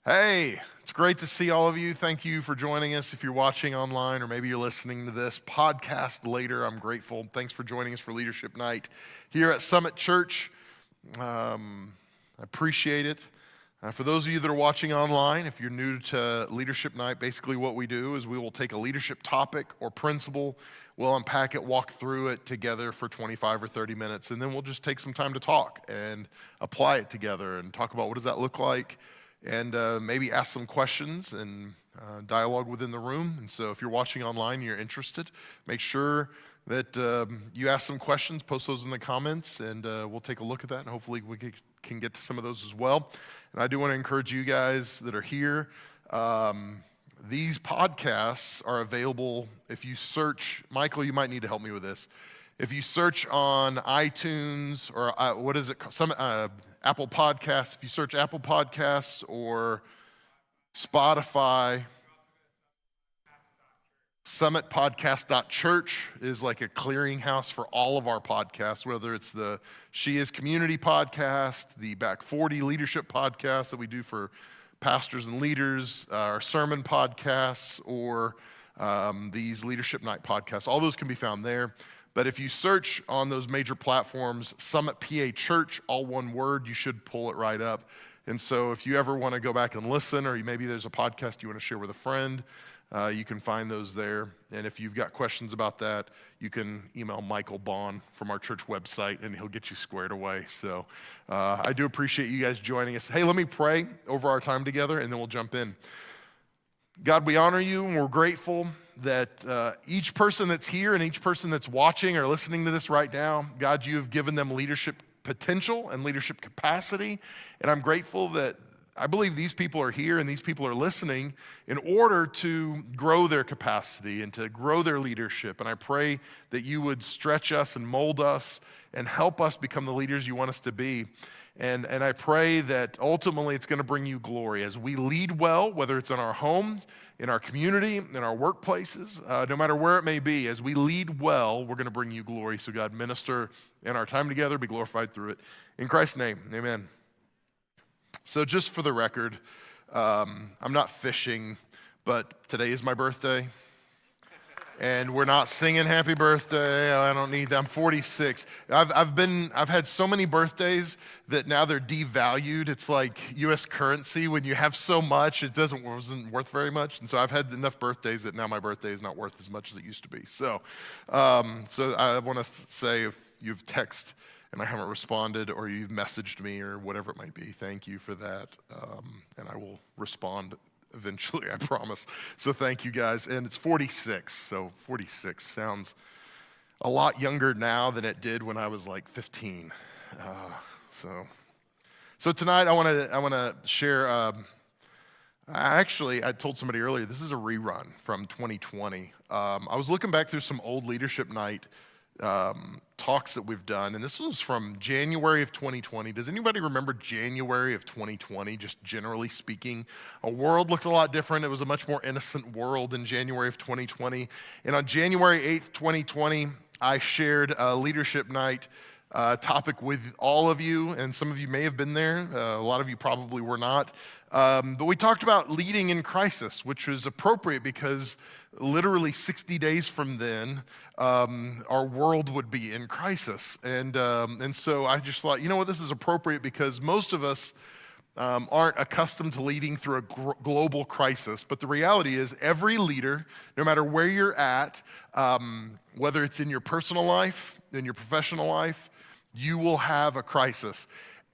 Hey, it's great to see all of you. Thank you for joining us. If you're watching online or maybe you're listening to this podcast later, I'm grateful. Thanks for joining us for Leadership Night here at Summit Church. I appreciate it. For those of you that are watching online, if you're new to Leadership Night, basically what we do is we will take a leadership topic or principle, we'll unpack it, walk through it together for 25 or 30 minutes, and then we'll just take some time to talk and apply it together and talk about what does that look like, and maybe ask some questions and dialogue within the room. And so if you're watching online and you're interested, make sure that you ask some questions, post those in the comments, and we'll take a look at that, and hopefully we can get to some of those as well. And I do want to encourage you guys that are here, these podcasts are available if you search, Michael, you might need to help me with this. If you search on iTunes or what is it called? Apple Podcasts, if you search Apple Podcasts or Spotify, summitpodcast.church is like a clearinghouse for all of our podcasts, whether it's the She Is Community podcast, the Back 40 Leadership podcast that we do for pastors and leaders, our sermon podcasts, or these Leadership Night podcasts. All those can be found there. But if you search on those major platforms, Summit PA Church, all one word, you should pull it right up. And so if you ever want to go back and listen, or maybe there's a podcast you want to share with a friend, you can find those there. And if you've got questions about that, you can email Michael Bond from our church website, and he'll get you squared away. So I do appreciate you guys joining us. Hey, let me pray over our time together, and then we'll jump in. God, we honor you, and we're grateful that each person that's here and each person that's watching or listening to this right now, God, you have given them leadership potential and leadership capacity. And I'm grateful that I believe these people are here and these people are listening in order to grow their capacity and to grow their leadership. And I pray that you would stretch us and mold us and help us become the leaders you want us to be. And I pray that ultimately it's going to bring you glory as we lead well, whether it's in our homes, in our community, in our workplaces, no matter where it may be. As we lead well, we're going to bring you glory. So God, minister in our time together, be glorified through it. In Christ's name, amen. So just for the record, I'm not fishing, but today is my birthday. And we're not singing happy birthday. I don't need that. I'm 46. I've had so many birthdays that now they're devalued. It's like U.S. currency. When you have so much, it wasn't worth very much. And so I've had enough birthdays that now my birthday is not worth as much as it used to be. So I want to say, if you've texted and I haven't responded, or you've messaged me or whatever it might be, thank you for that. And I will respond eventually, I promise. So thank you guys. And it's 46. So 46 sounds a lot younger now than it did when I was like 15. So tonight I want to share. I told somebody earlier, this is a rerun from 2020. I was looking back through some old Leadership Night talks that we've done, and this was from January of 2020. Does anybody remember January of 2020, just generally speaking? Our world looked a lot different. It was a much more innocent world in January of 2020. And on January 8th, 2020, I shared a Leadership Night topic with all of you, and some of you may have been there. A lot of you probably were not. But we talked about leading in crisis, which was appropriate because literally 60 days from then, our world would be in crisis. And so I just thought, you know what, this is appropriate because most of us aren't accustomed to leading through a global crisis. But the reality is every leader, no matter where you're at, whether it's in your personal life, in your professional life, you will have a crisis.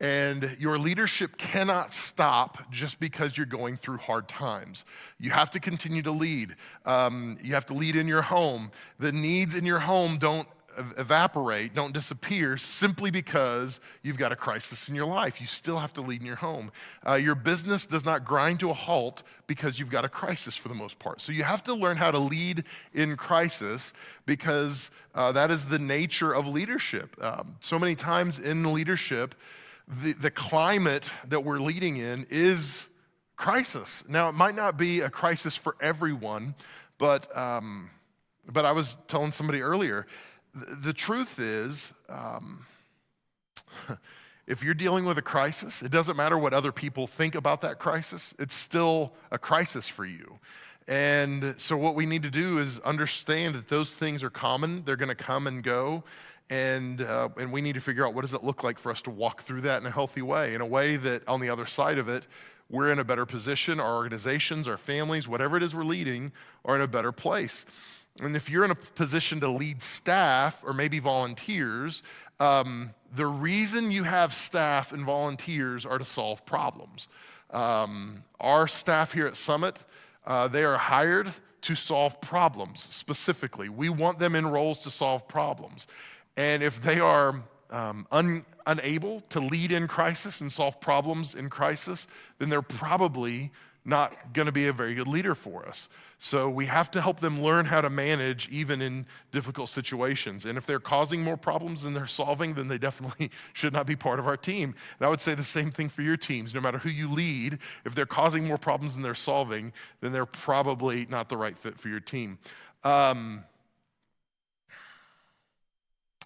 And your leadership cannot stop just because you're going through hard times. You have to continue to lead. You have to lead in your home. The needs in your home don't evaporate, don't disappear simply because you've got a crisis in your life. You still have to lead in your home. Your business does not grind to a halt because you've got a crisis for the most part. So you have to learn how to lead in crisis because that is the nature of leadership. So many times in leadership, the climate that we're leading in is crisis. Now, it might not be a crisis for everyone, but I was telling somebody earlier, the truth is, if you're dealing with a crisis, it doesn't matter what other people think about that crisis, it's still a crisis for you. And so what we need to do is understand that those things are common, they're gonna come and go, and we need to figure out what does it look like for us to walk through that in a healthy way, in a way that on the other side of it, we're in a better position, our organizations, our families, whatever it is we're leading, are in a better place. And if you're in a position to lead staff or maybe volunteers, the reason you have staff and volunteers are to solve problems. Our staff here at Summit, they are hired to solve problems specifically. We want them in roles to solve problems. And if they are unable to lead in crisis and solve problems in crisis, then they're probably not gonna be a very good leader for us. So we have to help them learn how to manage even in difficult situations. And if they're causing more problems than they're solving, then they definitely should not be part of our team. And I would say the same thing for your teams. No matter who you lead, if they're causing more problems than they're solving, then they're probably not the right fit for your team.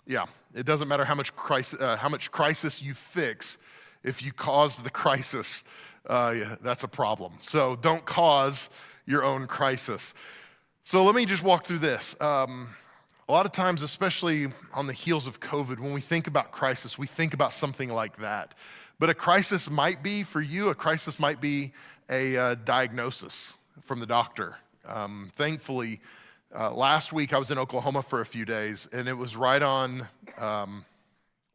Yeah, it doesn't matter how much crisis you fix. If you cause the crisis, that's a problem. So don't cause your own crisis. So let me just walk through this. A lot of times, especially on the heels of COVID, when we think about crisis, we think about something like that. But a crisis might be, for you, a crisis might be a diagnosis from the doctor. Thankfully, last week I was in Oklahoma for a few days, and it was right on,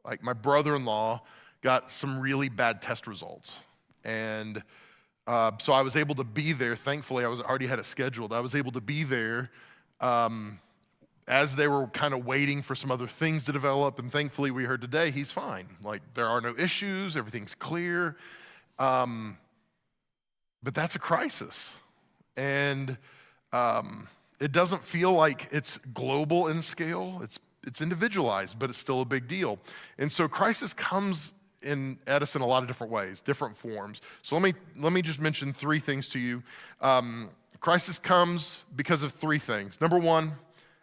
like my brother-in-law got some really bad test results. And so I was able to be there. Thankfully, I already had it scheduled. I was able to be there as they were kind of waiting for some other things to develop. And thankfully, we heard today he's fine. Like, there are no issues. Everything's clear. But that's a crisis. And it doesn't feel like it's global in scale. It's individualized, but it's still a big deal. And so crisis comes at us in a lot of different ways, different forms. So let me just mention three things to you. Crisis comes because of three things. Number one,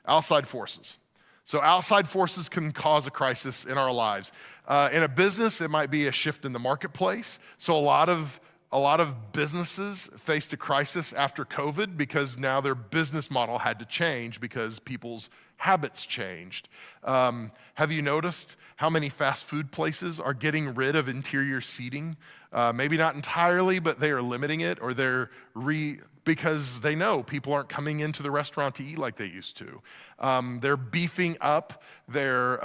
outside forces. So outside forces can cause a crisis in our lives. In a business, it might be a shift in the marketplace. So a lot of businesses faced a crisis after COVID because now their business model had to change because people's habits changed. Have you noticed how many fast food places are getting rid of interior seating? Maybe not entirely, but they are limiting it, or because they know people aren't coming into the restaurant to eat like they used to. They're beefing up their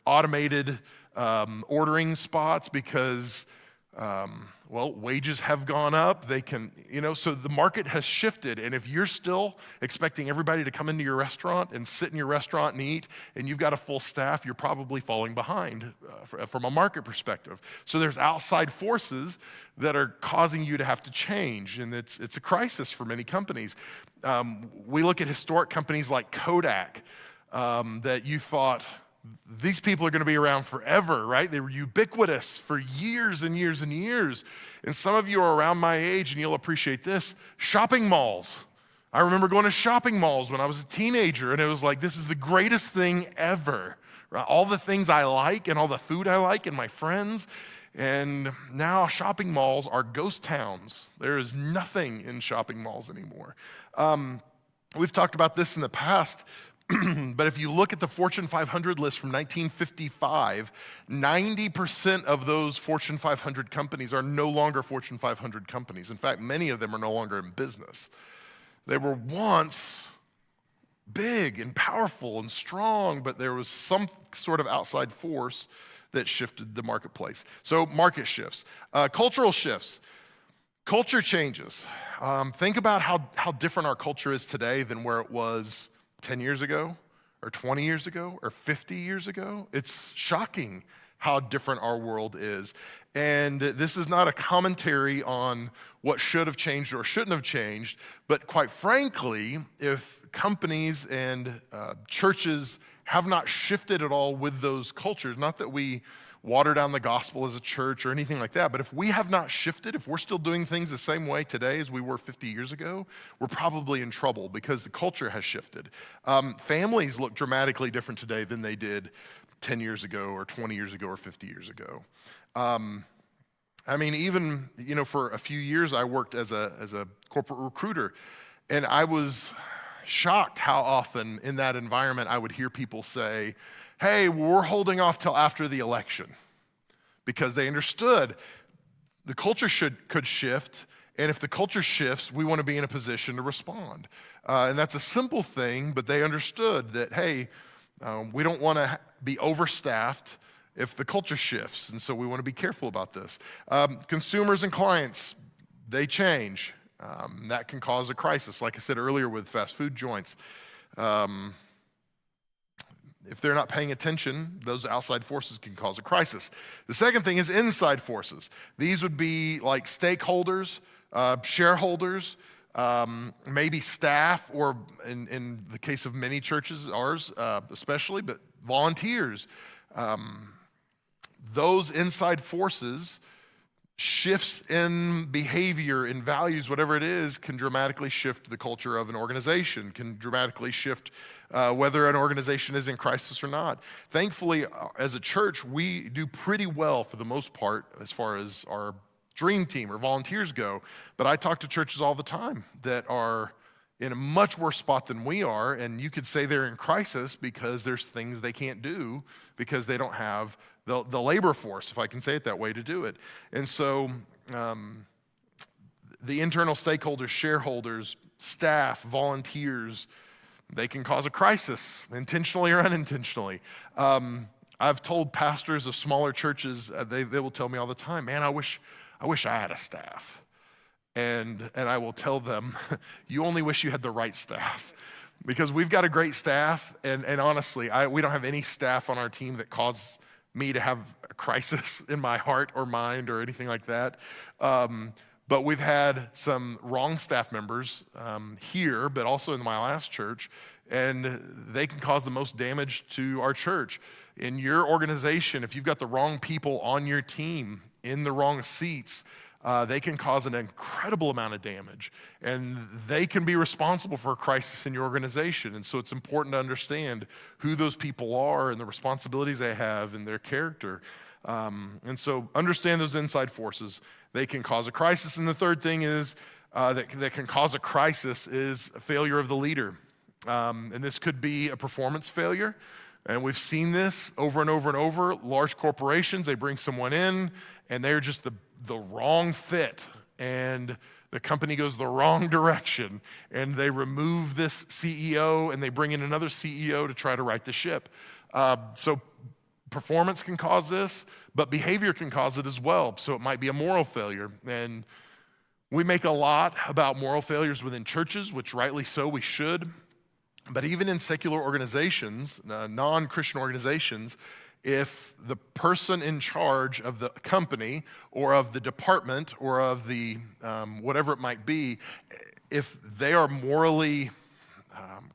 automated ordering spots because wages have gone up. They can, so the market has shifted. And if you're still expecting everybody to come into your restaurant and sit in your restaurant and eat, and you've got a full staff, you're probably falling behind from a market perspective. So there's outside forces that are causing you to have to change. And it's a crisis for many companies. We look at historic companies like Kodak that you thought, these people are going to be around forever, right? They were ubiquitous for years and years and years. And some of you are around my age, and you'll appreciate this. Shopping malls. I remember going to shopping malls when I was a teenager, and it was like, this is the greatest thing ever. Right? All the things I like and all the food I like and my friends. And now shopping malls are ghost towns. There is nothing in shopping malls anymore. We've talked about this in the past. But if you look at the Fortune 500 list from 1955, 90% of those Fortune 500 companies are no longer Fortune 500 companies. In fact, many of them are no longer in business. They were once big and powerful and strong, but there was some sort of outside force that shifted the marketplace. So market shifts, cultural shifts, culture changes. Think about how different our culture is today than where it was 10 years ago, or 20 years ago, or 50 years ago. It's shocking how different our world is. And this is not a commentary on what should have changed or shouldn't have changed, but quite frankly, if companies and churches have not shifted at all with those cultures, not that we water down the gospel as a church or anything like that. But if we have not shifted, if we're still doing things the same way today as we were 50 years ago, we're probably in trouble because the culture has shifted. Families look dramatically different today than they did 10 years ago or 20 years ago or 50 years ago. Even, for a few years I worked as a corporate recruiter, and I was shocked how often in that environment I would hear people say, hey, we're holding off till after the election, because they understood the culture could shift, and if the culture shifts, we want to be in a position to respond. And that's a simple thing, but they understood that, hey, we don't want to be overstaffed if the culture shifts, and so we want to be careful about this. Consumers and clients, they change. That can cause a crisis, like I said earlier with fast food joints. If they're not paying attention, those outside forces can cause a crisis. The second thing is inside forces. These would be like stakeholders, shareholders, maybe staff, or in the case of many churches, ours especially, but volunteers. Those inside forces, shifts in behavior, in values, whatever it is, can dramatically shift the culture of an organization, can dramatically shift whether an organization is in crisis or not. Thankfully, as a church, we do pretty well for the most part as far as our dream team or volunteers go, but I talk to churches all the time that are in a much worse spot than we are, and you could say they're in crisis because there's things they can't do because they don't have the labor force, if I can say it that way, to do it. And so the internal stakeholders, shareholders, staff, volunteers, they can cause a crisis, intentionally or unintentionally. I've told pastors of smaller churches, they will tell me all the time, man, I wish I had a staff. And I will tell them, you only wish you had the right staff. Because we've got a great staff, and honestly, we don't have any staff on our team that cause me to have a crisis in my heart or mind or anything like that. But we've had some wrong staff members here, but also in my last church, and they can cause the most damage to our church. In your organization, if you've got the wrong people on your team in the wrong seats, they can cause an incredible amount of damage, and they can be responsible for a crisis in your organization. And so it's important to understand who those people are and the responsibilities they have and their character. And so understand those inside forces. They can cause a crisis. And the third thing is that can cause a crisis is a failure of the leader. And this could be a performance failure. And we've seen this over and over and over. Large corporations, they bring someone in, and they're just the wrong fit, and the company goes the wrong direction, and they remove this CEO, and they bring in another CEO to try to right the ship. So performance can cause this, but behavior can cause it as well. So it might be a moral failure. And we make a lot about moral failures within churches, which rightly so we should. But even in secular organizations, non-Christian organizations, if the person in charge of the company or of the department or of the whatever it might be, if they are morally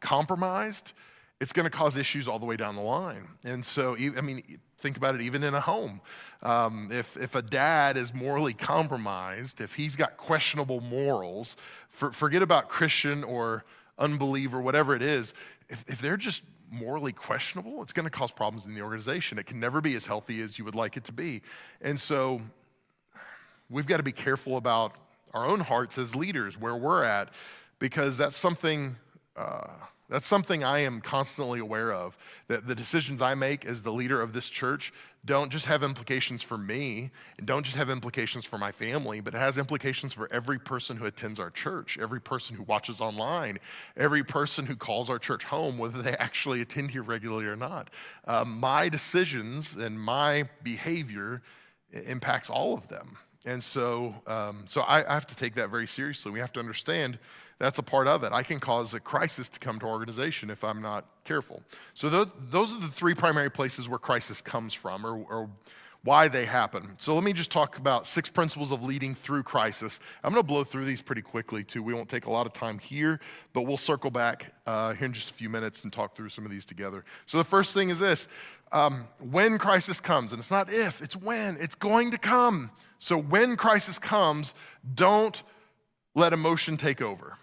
compromised, it's going to cause issues all the way down the line. And so, think about it even in a home. If a dad is morally compromised, if he's got questionable morals, forget about Christian or unbeliever, whatever it is, if they're just morally questionable, it's going to cause problems in the organization. It can never be as healthy as you would like it to be. And so we've got to be careful about our own hearts as leaders, where we're at, because that's something I am constantly aware of, that the decisions I make as the leader of this church don't just have implications for me and don't just have implications for my family, but it has implications for every person who attends our church, every person who watches online, every person who calls our church home, whether they actually attend here regularly or not. My decisions and my behavior impacts all of them. And so I have to take that very seriously. We have to understand that's a part of it. I can cause a crisis to come to our organization if I'm not careful. So those are the three primary places where crisis comes from, or why they happen. So let me just talk about 6 principles of leading through crisis. I'm going to blow through these pretty quickly too. We won't take a lot of time here, but we'll circle back here in just a few minutes and talk through some of these together. So the first thing is this, when crisis comes, and it's not if, it's when, it's going to come. So when crisis comes, don't let emotion take over.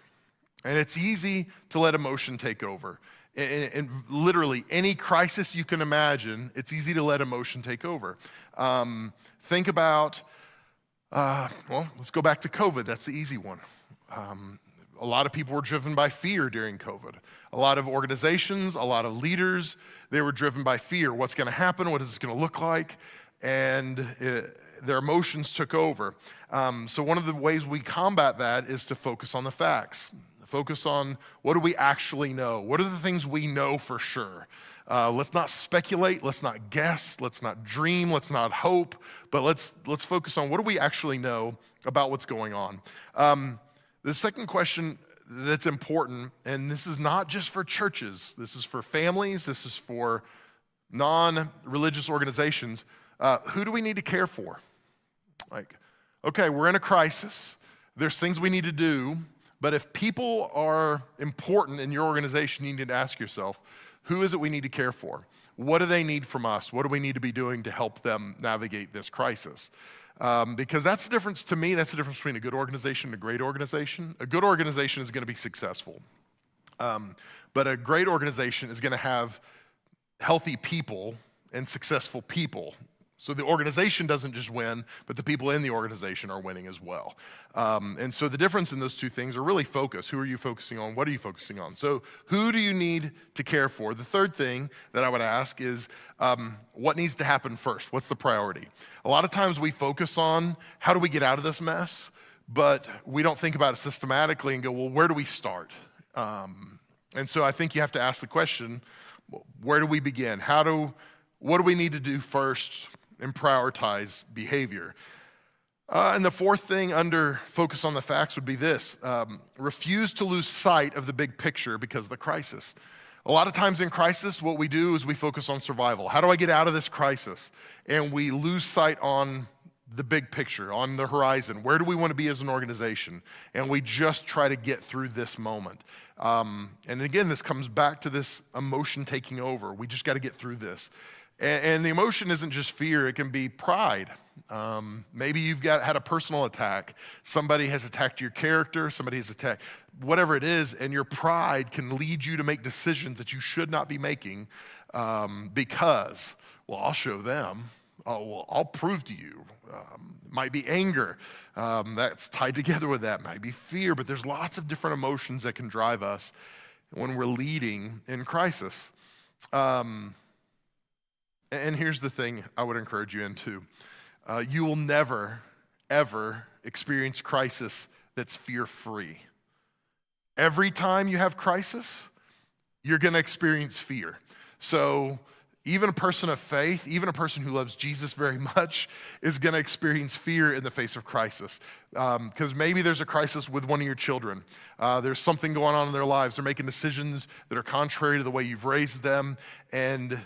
And it's easy to let emotion take over. And literally any crisis you can imagine, it's easy to let emotion take over. Think about, let's go back to COVID. That's the easy one. A lot of people were driven by fear during COVID. A lot of organizations, a lot of leaders, they were driven by fear. What's going to happen? What is this going to look like? And their emotions took over. So one of the ways we combat that is to focus on the facts. Focus on what do we actually know? What are the things we know for sure? Let's not speculate, let's not guess, let's not dream, let's not hope, but let's focus on what do we actually know about what's going on. The second question that's important, and this is not just for churches, this is for families, this is for non-religious organizations, who do we need to care for? Like, okay, we're in a crisis, there's things we need to do, but if people are important in your organization, you need to ask yourself, who is it we need to care for? What do they need from us? What do we need to be doing to help them navigate this crisis? Because that's the difference, to me, that's the difference between a good organization and a great organization. A good organization is going to be successful. But a great organization is going to have healthy people and successful people. So the organization doesn't just win, but the people in the organization are winning as well. And so the difference in those two things are really focus. Who are you focusing on? What are you focusing on? So who do you need to care for? The third thing that I would ask is what needs to happen first? What's the priority? A lot of times we focus on how do we get out of this mess, but we don't think about it systematically and go, well, where do we start? And so I think you have to ask the question, where do we begin? What do we need to do first and prioritize behavior? And the fourth thing under focus on the facts would be this, refuse to lose sight of the big picture because of the crisis. A lot of times in crisis, what we do is we focus on survival. How do I get out of this crisis? And we lose sight on the big picture, on the horizon. Where do we want to be as an organization? And we just try to get through this moment. And again, this comes back to this emotion taking over. We just got to get through this. And the emotion isn't just fear, it can be pride. Maybe you've had a personal attack. Somebody has attacked your character, somebody has attacked, whatever it is, and your pride can lead you to make decisions that you should not be making because, well, I'll show them. Oh, well, I'll prove to you. Might be anger. That's tied together with that. Might be fear, but there's lots of different emotions that can drive us when we're leading in crisis. And here's the thing I would encourage you into. You will never, ever experience crisis that's fear-free. Every time you have crisis, you're going to experience fear. So even a person of faith, even a person who loves Jesus very much is going to experience fear in the face of crisis. Because maybe there's a crisis with one of your children. There's something going on in their lives. They're making decisions that are contrary to the way you've raised them, and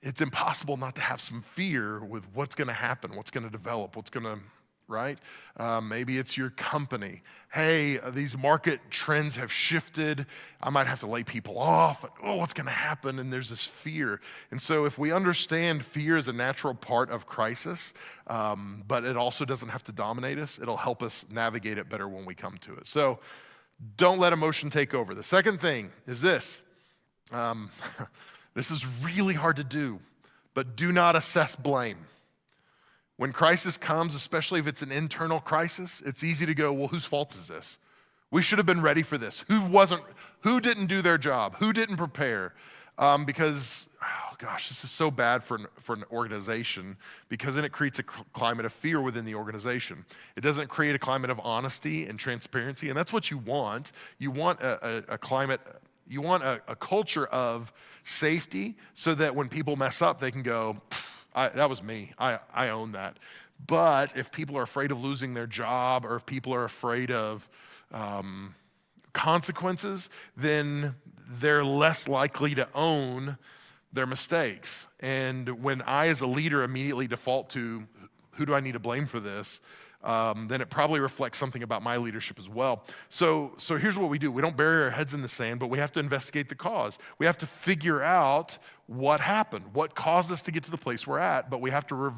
it's impossible not to have some fear with what's going to happen, what's going to develop, what's going to, right? Maybe it's your company. Hey, these market trends have shifted. I might have to lay people off. Oh, what's going to happen? And there's this fear. And so if we understand fear is a natural part of crisis, but it also doesn't have to dominate us, it'll help us navigate it better when we come to it. So don't let emotion take over. The second thing is this. This is really hard to do, but do not assess blame. When crisis comes, especially if it's an internal crisis, it's easy to go, well, whose fault is this? We should have been ready for this. Who didn't do their job? Who didn't prepare? Because, oh gosh, this is so bad for an organization because then it creates a climate of fear within the organization. It doesn't create a climate of honesty and transparency, and that's what you want. You want a climate, you want a culture of safety so that when people mess up, they can go, that was me, I own that. But if people are afraid of losing their job or if people are afraid of consequences, then they're less likely to own their mistakes. And when I, as a leader, immediately default to who do I need to blame for this, then it probably reflects something about my leadership as well. So here's what we do. We don't bury our heads in the sand, but we have to investigate the cause. We have to figure out what happened, what caused us to get to the place we're at, but we have to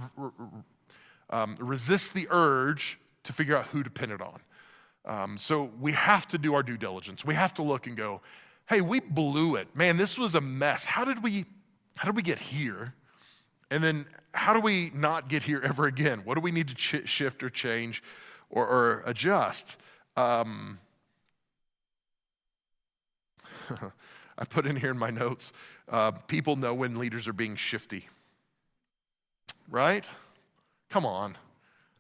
resist the urge to figure out who to pin it on. So we have to do our due diligence. We have to look and go, hey, we blew it. Man, this was a mess. How did we get here? And then how do we not get here ever again? What do we need to shift or change or adjust? I put in here in my notes, people know when leaders are being shifty, right? Come on.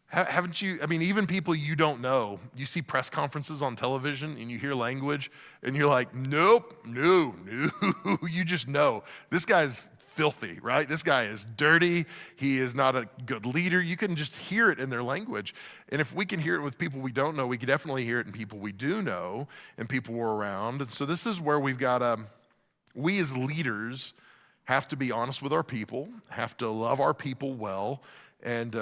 Haven't you, even people you don't know, you see press conferences on television and you hear language and you're like, nope, no, you just know. This guy's filthy, right? This guy is dirty. He is not a good leader. You can just hear it in their language. And if we can hear it with people we don't know, we can definitely hear it in people we do know and people we're around. And so this is where we've got we as leaders have to be honest with our people, have to love our people well, and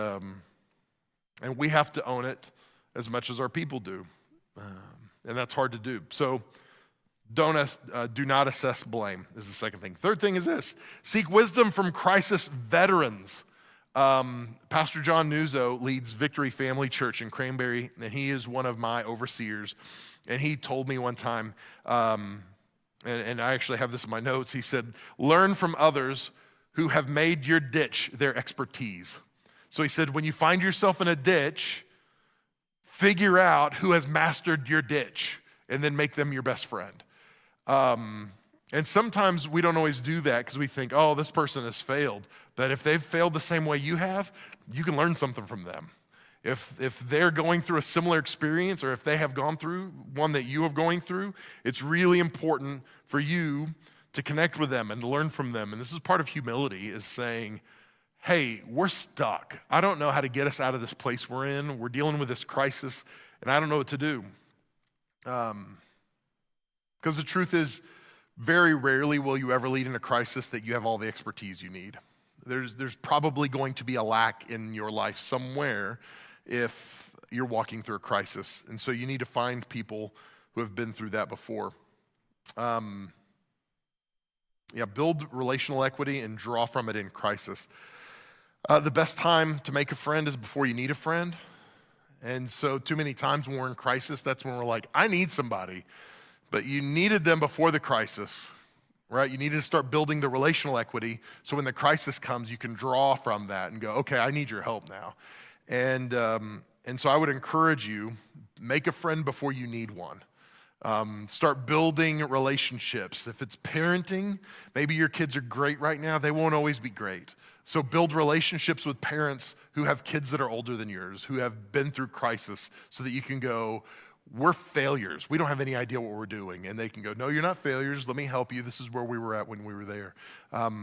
we have to own it as much as our people do. And that's hard to do. So do not assess blame is the second thing. Third thing is this: seek wisdom from crisis veterans. Pastor John Nuzzo leads Victory Family Church in Cranberry, and he is one of my overseers. And he told me one time, and I actually have this in my notes, he said, learn from others who have made your ditch their expertise. So he said, when you find yourself in a ditch, figure out who has mastered your ditch and then make them your best friend. And sometimes we don't always do that because we think, oh, this person has failed. But if they've failed the same way you have, you can learn something from them. If they're going through a similar experience, or if they have gone through one that you have going through, it's really important for you to connect with them and to learn from them. And this is part of humility, is saying, hey, we're stuck. I don't know how to get us out of this place we're in. We're dealing with this crisis, and I don't know what to do. Because the truth is, very rarely will you ever lead in a crisis that you have all the expertise you need. There's probably going to be a lack in your life somewhere if you're walking through a crisis. And so you need to find people who have been through that before. Build relational equity and draw from it in crisis. The best time to make a friend is before you need a friend. And so too many times when we're in crisis, that's when we're like, I need somebody. But you needed them before the crisis, right? You needed to start building the relational equity so when the crisis comes, you can draw from that and go, okay, I need your help now. And so I would encourage you, make a friend before you need one. Start building relationships. If it's parenting, maybe your kids are great right now. They won't always be great. So build relationships with parents who have kids that are older than yours, who have been through crisis, so that you can go, we're failures. We don't have any idea what we're doing. And they can go, no, you're not failures. Let me help you. This is where we were at when we were there.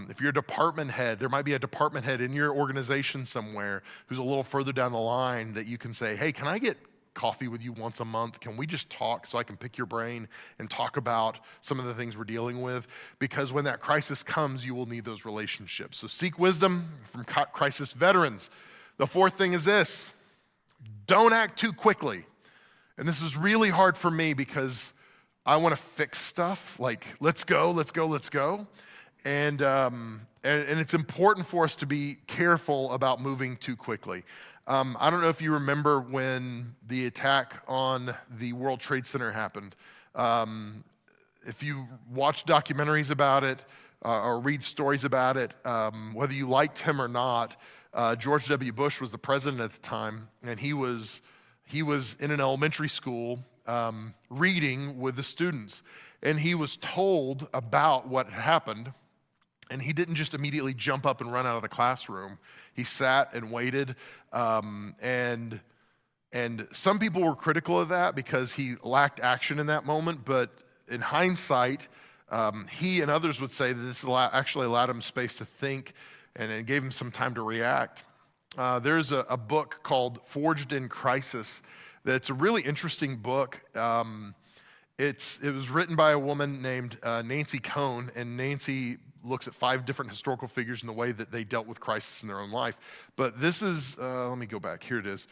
If you're a department head, there might be a department head in your organization somewhere who's a little further down the line that you can say, hey, can I get coffee with you once a month? Can we just talk so I can pick your brain and talk about some of the things we're dealing with? Because when that crisis comes, you will need those relationships. So seek wisdom from crisis veterans. The fourth thing is this: don't act too quickly. And this is really hard for me because I want to fix stuff, like let's go. And it's important for us to be careful about moving too quickly. I don't know if you remember when the attack on the World Trade Center happened. If you watch documentaries about it or read stories about it, whether you liked him or not, George W. Bush was the president at the time, and he was in an elementary school reading with the students, and he was told about what had happened, and he didn't just immediately jump up and run out of the classroom. He sat and waited, and some people were critical of that because he lacked action in that moment, but in hindsight, he and others would say that this actually allowed him space to think, and it gave him some time to react. There's a book called Forged in Crisis that's a really interesting book. It was written by a woman named Nancy Cohn, and Nancy looks at 5 different historical figures and the way that they dealt with crisis in their own life. But this is, let me go back, here it is.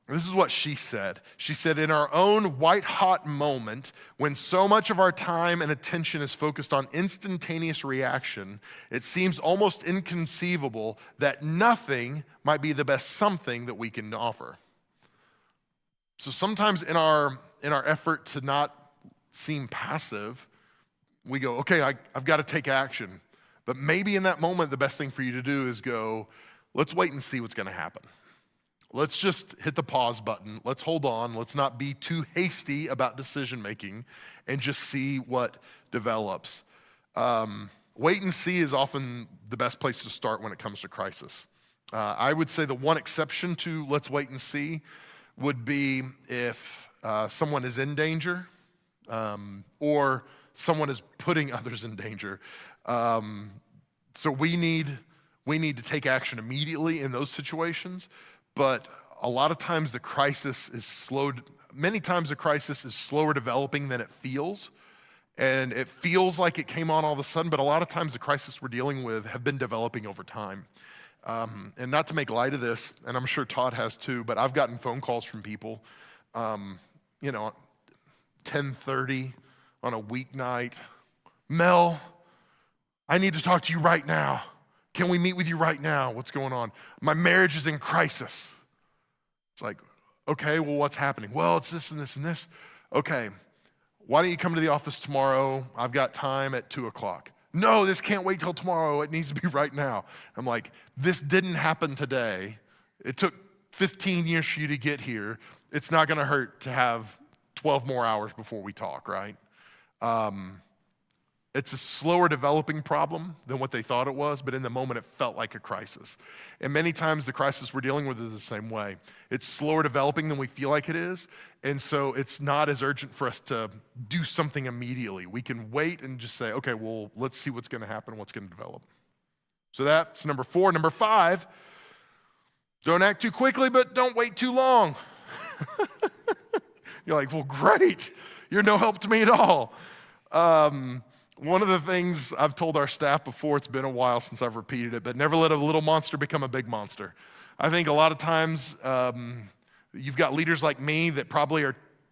This is what she said. She said, in our own white-hot moment, when so much of our time and attention is focused on instantaneous reaction, it seems almost inconceivable that nothing might be the best something that we can offer. So sometimes in our effort to not seem passive, we go, okay, I've got to take action. But maybe in that moment, the best thing for you to do is go, let's wait and see what's going to happen. Let's just hit the pause button. Let's hold on. Let's not be too hasty about decision making and just see what develops. Wait and see is often the best place to start when it comes to crisis. I would say the one exception to let's wait and see would be if someone is in danger or someone is putting others in danger. So we need to take action immediately in those situations. But a lot of times many times the crisis is slower developing than it feels. And it feels like it came on all of a sudden, but a lot of times the crisis we're dealing with have been developing over time. And not to make light of this, and I'm sure Todd has too, but I've gotten phone calls from people, 10:30 on a weeknight. Mel, I need to talk to you right now. Can we meet with you right now? What's going on? My marriage is in crisis. It's like, okay, well, what's happening? Well, it's this and this and this. Okay, why don't you come to the office tomorrow? I've got time at 2:00. No, this can't wait till tomorrow. It needs to be right now. I'm like, this didn't happen today. It took 15 years for you to get here. It's not gonna hurt to have 12 more hours before we talk, right? It's a slower developing problem than what they thought it was, but in the moment it felt like a crisis. And many times the crisis we're dealing with is the same way. It's slower developing than we feel like it is, and so it's not as urgent for us to do something immediately. We can wait and just say, okay, well, let's see what's gonna happen, what's gonna develop. So that's number 4. Number 5, don't act too quickly, but don't wait too long. You're like, well, great. You're no help to me at all. One of the things I've told our staff before, it's been a while since I've repeated it, but never let a little monster become a big monster. I think a lot of times you've got leaders like me that probably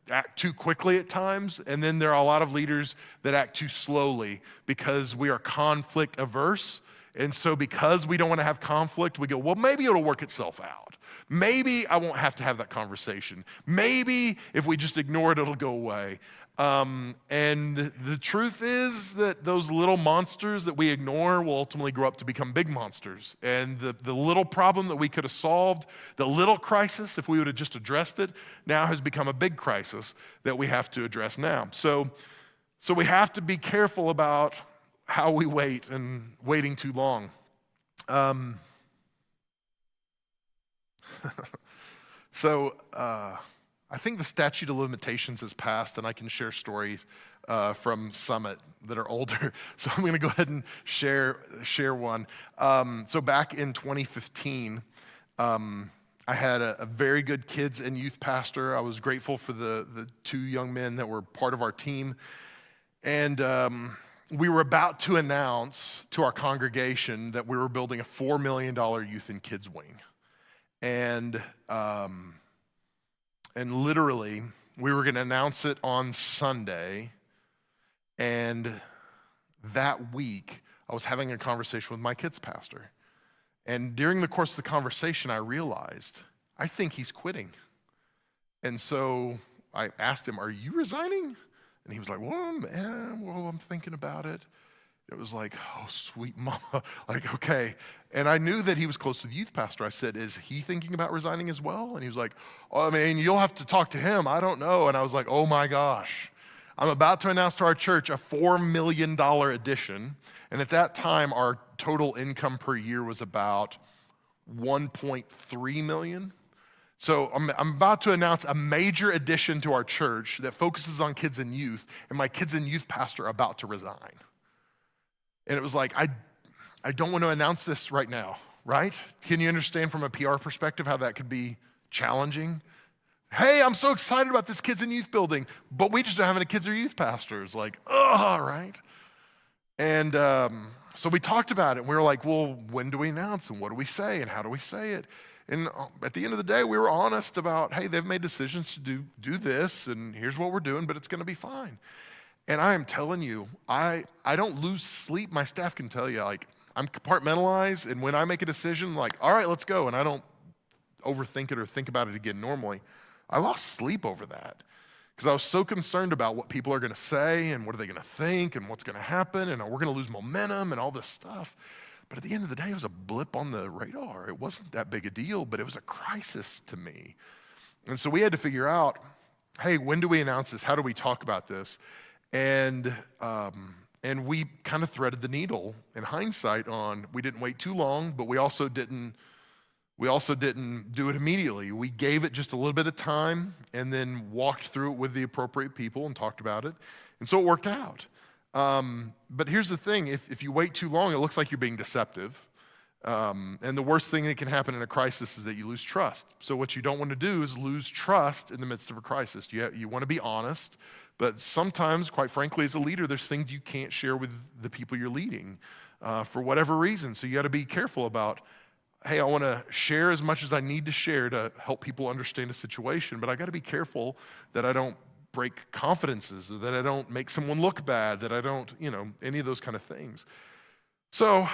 act too quickly at times, and then there are a lot of leaders that act too slowly because we are conflict averse. And so because we don't want to have conflict, we go, well, maybe it'll work itself out. Maybe I won't have to have that conversation. Maybe if we just ignore it, it'll go away. And the truth is that those little monsters that we ignore will ultimately grow up to become big monsters. And the little problem that we could have solved, the little crisis, if we would have just addressed it, now has become a big crisis that we have to address now. So we have to be careful about how we wait and waiting too long. I think the statute of limitations has passed, and I can share stories from Summit that are older. So I'm going to go ahead and share one. So back in 2015, I had a very good kids and youth pastor. I was grateful for the 2 young men that were part of our team. And we were about to announce to our congregation that we were building a $4 million youth and kids wing. And literally, we were going to announce it on Sunday, and that week, I was having a conversation with my kids' pastor. And during the course of the conversation, I realized, I think he's quitting. And so I asked him, are you resigning? And he was like, well, man, I'm thinking about it. It was like, oh, sweet mama, like, okay. And I knew that he was close to the youth pastor. I said, is he thinking about resigning as well? And he was like, oh, I mean, you'll have to talk to him. I don't know. And I was like, oh my gosh. I'm about to announce to our church a $4 million addition. And at that time, our total income per year was about $1.3 million. So I'm about to announce a major addition to our church that focuses on kids and youth, and my kids and youth pastor are about to resign. And it was like, I don't want to announce this right now, right? Can you understand from a PR perspective how that could be challenging? Hey, I'm so excited about this kids and youth building, but we just don't have any kids or youth pastors. Like, right? And so we talked about it, and we were like, well, when do we announce, and what do we say, and how do we say it? And at the end of the day, we were honest about, hey, they've made decisions to do this, and here's what we're doing, but it's gonna be fine. And I am telling you, I don't lose sleep. My staff can tell you, like, I'm compartmentalized, and when I make a decision, like, all right, let's go, and I don't overthink it or think about it again normally. I lost sleep over that because I was so concerned about what people are gonna say and what are they gonna think and what's gonna happen and we're gonna lose momentum and all this stuff. But at the end of the day, it was a blip on the radar. It wasn't that big a deal, but it was a crisis to me. And so we had to figure out, hey, when do we announce this? How do we talk about this? And we kind of threaded the needle in hindsight on, we didn't wait too long, but we also didn't do it immediately. We gave it just a little bit of time and then walked through it with the appropriate people and talked about it. And so it worked out. But here's the thing, if you wait too long, it looks like you're being deceptive. And the worst thing that can happen in a crisis is that you lose trust. So what you don't want to do is lose trust in the midst of a crisis. You want to be honest, but sometimes, quite frankly, as a leader, there's things you can't share with the people you're leading for whatever reason. So you got to be careful about, hey, I want to share as much as I need to share to help people understand a situation, but I got to be careful that I don't break confidences, or that I don't make someone look bad, that I don't, any of those kind of things. So,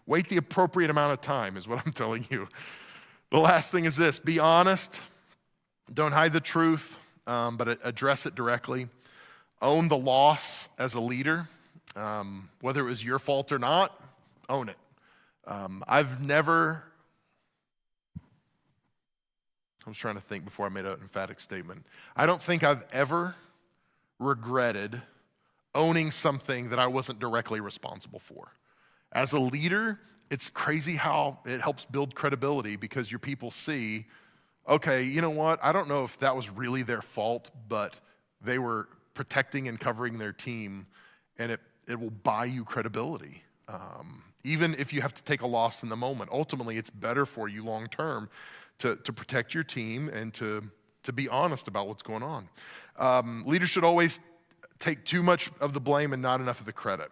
wait the appropriate amount of time is what I'm telling you. The last thing is this: be honest, don't hide the truth, but address it directly. Own the loss as a leader, whether it was your fault or not. Own it. I was trying to think before I made an emphatic statement. I don't think I've ever regretted owning something that I wasn't directly responsible for. As a leader, it's crazy how it helps build credibility because your people see, okay, you know what? I don't know if that was really their fault, but they were protecting and covering their team, and it will buy you credibility. Even if you have to take a loss in the moment, ultimately it's better for you long term to protect your team and to be honest about what's going on. Leaders should always take too much of the blame and not enough of the credit.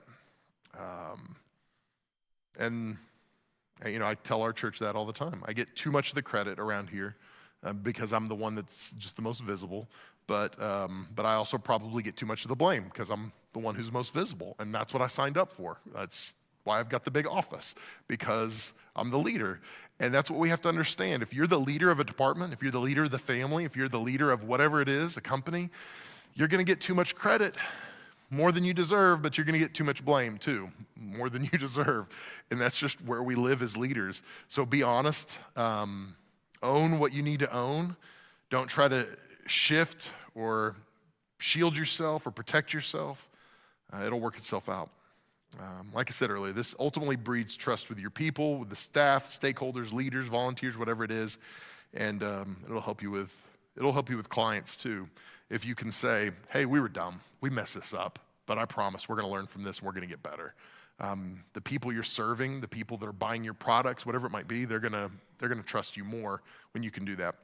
I tell our church that all the time. I get too much of the credit around here because I'm the one that's just the most visible. But I also probably get too much of the blame because I'm the one who's most visible, and that's what I signed up for. That's why I've got the big office, because I'm the leader. And that's what we have to understand. If you're the leader of a department, if you're the leader of the family, if you're the leader of whatever it is, a company, you're gonna get too much credit, more than you deserve, but you're gonna get too much blame too, more than you deserve. And that's just where we live as leaders. So be honest, own what you need to own. Don't try to shift or shield yourself or protect yourself. It'll work itself out. Like I said earlier, this ultimately breeds trust with your people, with the staff, stakeholders, leaders, volunteers, whatever it is, and it'll help you with clients too. If you can say, "Hey, we were dumb, we messed this up, but I promise we're going to learn from this and we're going to get better." The people you're serving, the people that are buying your products, whatever it might be, they're gonna trust you more when you can do that.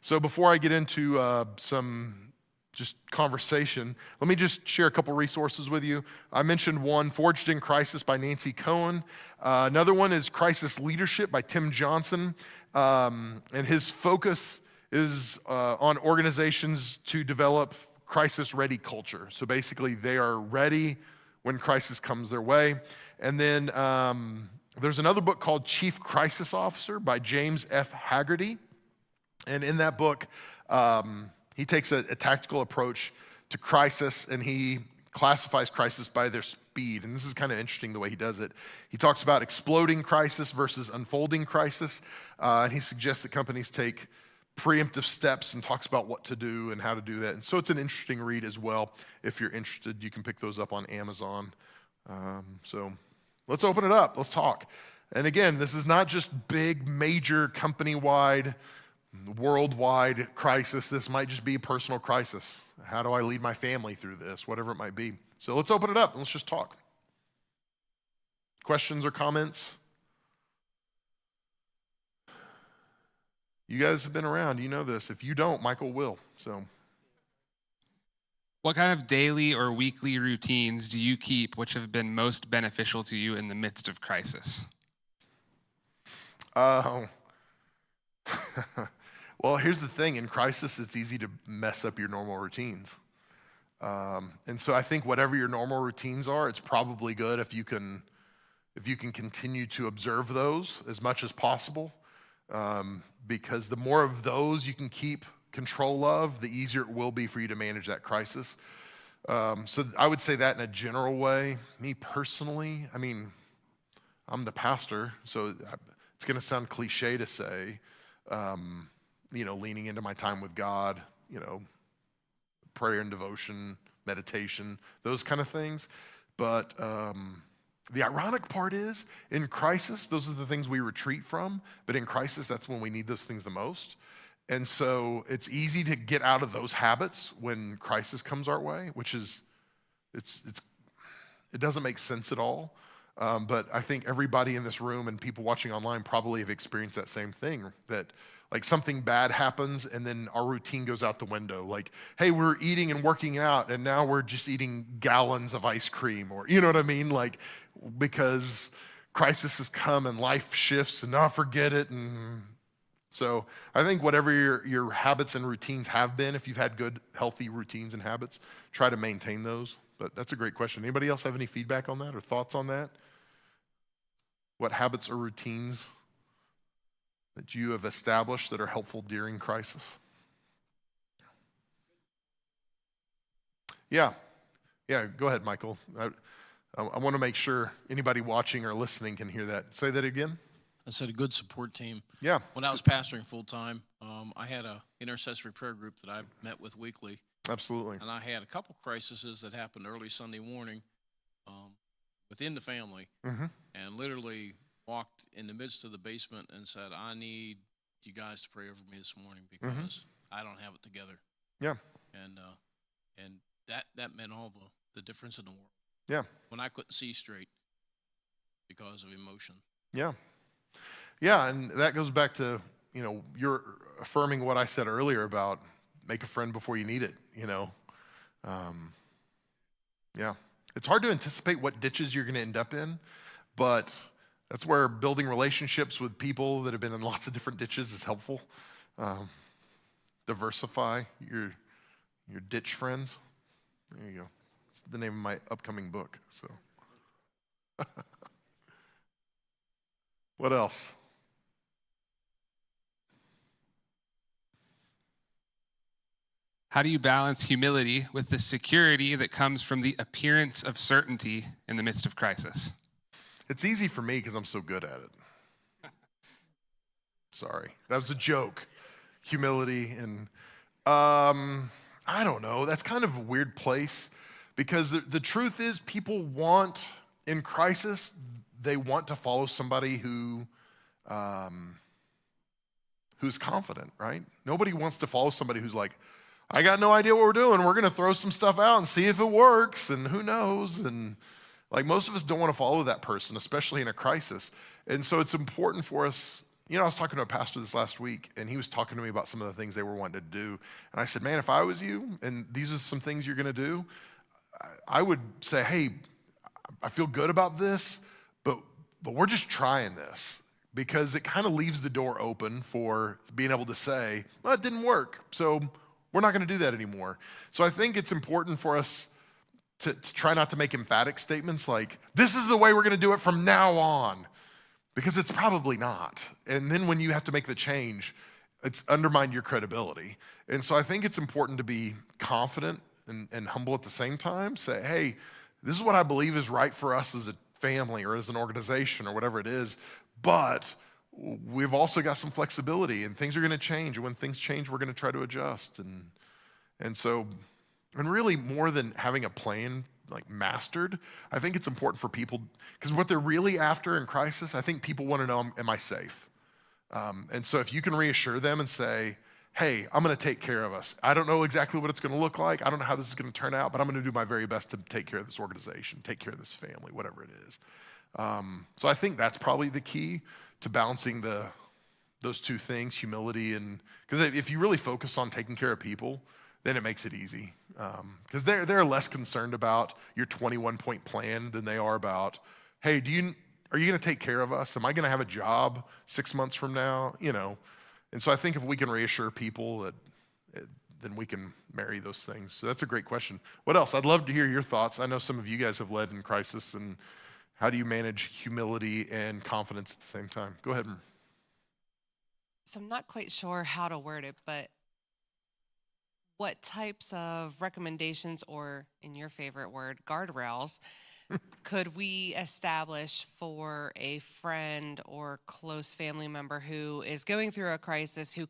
So before I get into some just conversation, let me just share a couple resources with you. I mentioned one, Forged in Crisis by Nancy Cohen. Another one is Crisis Leadership by Tim Johnson. And his focus is on organizations to develop crisis-ready culture. So basically, they are ready when crisis comes their way. And then there's another book called Chief Crisis Officer by James F. Haggerty. And in that book, he takes a tactical approach to crisis, and he classifies crisis by their speed. And this is kind of interesting the way he does it. He talks about exploding crisis versus unfolding crisis. And he suggests that companies take preemptive steps and talks about what to do and how to do that. And so it's an interesting read as well. If you're interested, you can pick those up on Amazon. So let's open it up. Let's talk. And again, this is not just big, major, company-wide, worldwide crisis. This might just be a personal crisis. How do I lead my family through this? Whatever it might be. So let's open it up and let's just talk. Questions or comments? You guys have been around. You know this. If you don't, Michael will. So What kind of daily or weekly routines do you keep which have been most beneficial to you in the midst of crisis? Uh, well, here's the thing. In crisis, it's easy to mess up your normal routines. And so I think whatever your normal routines are, it's probably good if you can continue to observe those as much as possible, because the more of those you can keep control of, the easier it will be for you to manage that crisis. So I would say that in a general way. Me personally, I mean, I'm the pastor, so it's going to sound cliche to say, leaning into my time with God, prayer and devotion, meditation, those kind of things. But the ironic part is, in crisis, those are the things we retreat from. But in crisis, that's when we need those things the most. And so it's easy to get out of those habits when crisis comes our way, which is, it doesn't make sense at all. But I think everybody in this room and people watching online probably have experienced that same thing, that like something bad happens and then our routine goes out the window. Like, hey, we're eating and working out and now we're just eating gallons of ice cream, or you know what I mean? Like, because crisis has come and life shifts and now forget it. And so I think whatever your habits and routines have been, if you've had good, healthy routines and habits, try to maintain those. But that's a great question. Anybody else have any feedback on that or thoughts on that? What habits or routines that you have established that are helpful during crisis? Yeah, go ahead, Michael. I want to make sure anybody watching or listening can hear that. Say that again. I said a good support team. Yeah. When I was pastoring full time, I had a intercessory prayer group that I met with weekly. Absolutely. And I had a couple crises that happened early Sunday morning within the family, and literally walked in the midst of the basement and said, I need you guys to pray over me this morning because I don't have it together. Yeah. And that meant all the difference in the world. Yeah. When I couldn't see straight because of emotion. Yeah. Yeah, and that goes back to, you're affirming what I said earlier about make a friend before you need it, Yeah. It's hard to anticipate what ditches you're going to end up in, but that's where building relationships with people that have been in lots of different ditches is helpful. Diversify your ditch friends. There you go. It's the name of my upcoming book. So, what else? How do you balance humility with the security that comes from the appearance of certainty in the midst of crisis? It's easy for me because I'm so good at it. Sorry, that was a joke. Humility and I don't know. That's kind of a weird place because the truth is people want, in crisis, they want to follow somebody who's confident, right? Nobody wants to follow somebody who's like, I got no idea what we're doing. We're going to throw some stuff out and see if it works, and who knows? And like most of us don't want to follow that person, especially in a crisis. And so it's important for us. I was talking to a pastor this last week, and he was talking to me about some of the things they were wanting to do. And I said, man, if I was you, and these are some things you're going to do, I would say, hey, I feel good about this, but we're just trying this. Because it kind of leaves the door open for being able to say, well, it didn't work, so we're not going to do that anymore. So I think it's important for us to try not to make emphatic statements like, this is the way we're going to do it from now on, because it's probably not. And then when you have to make the change, it's undermined your credibility. And so I think it's important to be confident and humble at the same time. Say, hey, this is what I believe is right for us as a family or as an organization or whatever it is, but we've also got some flexibility and things are going to change. And when things change, we're going to try to adjust. And so really more than having a plan like mastered, I think it's important for people, because what they're really after in crisis, I think people want to know, am I safe? And so if you can reassure them and say, hey, I'm going to take care of us. I don't know exactly what it's going to look like. I don't know how this is going to turn out, but I'm going to do my very best to take care of this organization, take care of this family, whatever it is. So I think that's probably the key to balancing those two things, humility and, because if you really focus on taking care of people, then it makes it easy. Because they're less concerned about your 21-point plan than they are about, hey, are you going to take care of us? Am I going to have a job 6 months from now? And so I think if we can reassure people that, then we can marry those things. So that's a great question. What else? I'd love to hear your thoughts. I know some of you guys have led in crisis, and how do you manage humility and confidence at the same time? Go ahead. So I'm not quite sure how to word it, but what types of recommendations, or in your favorite word, guardrails, could we establish for a friend or close family member who is going through a crisis, who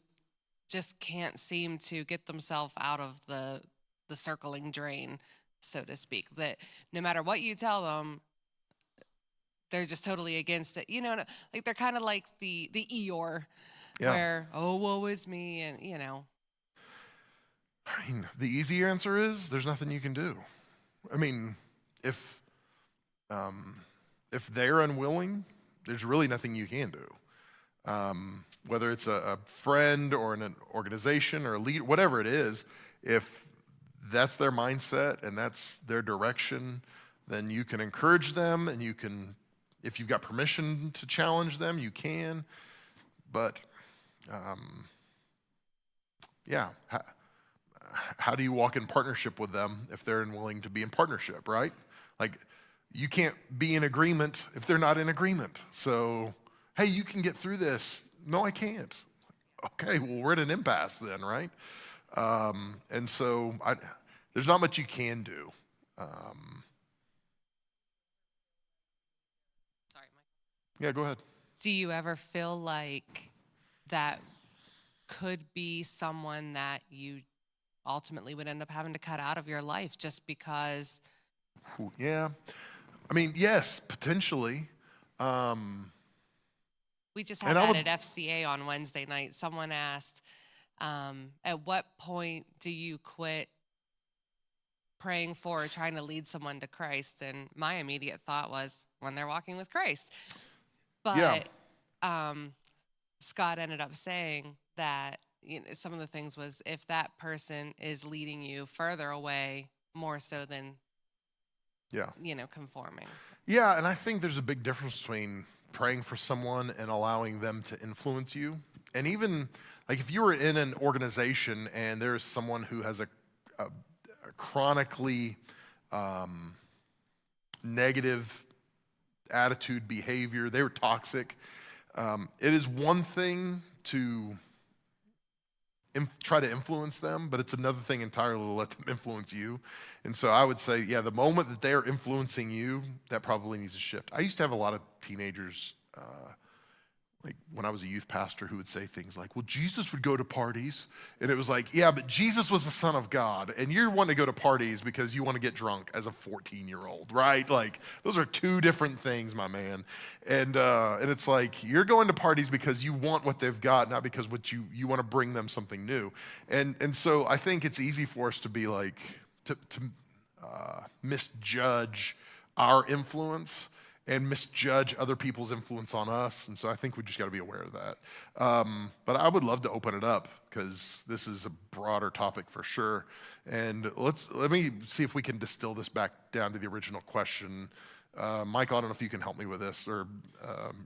just can't seem to get themselves out of the circling drain, so to speak, that no matter what you tell them, they're just totally against it. Like they're kind of like the Eeyore, where, oh, woe is me, and I mean, the easy answer is there's nothing you can do. I mean, if they're unwilling, there's really nothing you can do. Whether it's a friend or an organization or a leader, whatever it is, if that's their mindset and that's their direction, then you can encourage them, and you can, if you've got permission to challenge them, you can. But how do you walk in partnership with them if they're unwilling to be in partnership, right? Like, you can't be in agreement if they're not in agreement. So, hey, you can get through this. No, I can't. Okay, well, we're at an impasse then, right? And so there's not much you can do. Sorry, Mike. Yeah, go ahead. Do you ever feel like that could be someone that you ultimately would end up having to cut out of your life just because? Yeah. I mean, yes, potentially. We just had that at FCA on Wednesday night. Someone asked, at what point do you quit praying for or trying to lead someone to Christ? And my immediate thought was when they're walking with Christ. But Scott ended up saying that some of the things was if that person is leading you further away more so than conforming. Yeah, and I think there's a big difference between praying for someone and allowing them to influence you. And even like if you were in an organization and there's someone who has a chronically negative attitude, behavior, they were toxic, it is one thing to try to influence them, but it's another thing entirely to let them influence you. And so I would say, the moment that they're influencing you, that probably needs to shift. I used to have a lot of teenagers, like when I was a youth pastor, who would say things like, well, Jesus would go to parties. And it was like, yeah, but Jesus was the Son of God. And you're wanting to go to parties because you want to get drunk as a 14-year-old, right? Like, those are two different things, my man. And it's like, you're going to parties because you want what they've got, not because what you want to bring them something new. And so I think it's easy for us to be like, to misjudge our influence and misjudge other people's influence on us. And so I think we just got to be aware of that. But I would love to open it up because this is a broader topic for sure. And let me see if we can distill this back down to the original question. Mike, I don't know if you can help me with this, or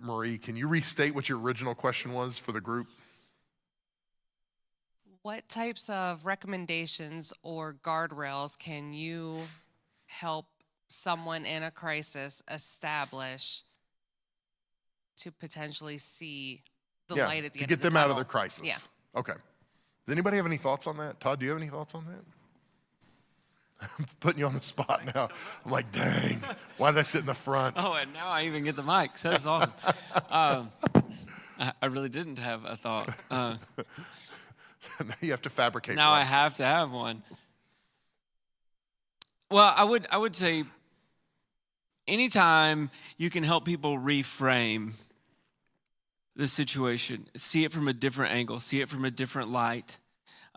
Marie, can you restate what your original question was for the group? What types of recommendations or guardrails can you help someone in a crisis establish to potentially see the light at the end of the tunnel? To get them out of their crisis. Yeah. Okay. Does anybody have any thoughts on that? Todd, do you have any thoughts on that? I'm putting you on the spot now. I'm like, dang, why did I sit in the front? Oh, and now I even get the mic. So that's awesome. I really didn't have a thought. Now you have to fabricate Now one. I have to have one. Well, I would say anytime you can help people reframe the situation, see it from a different angle, see it from a different light,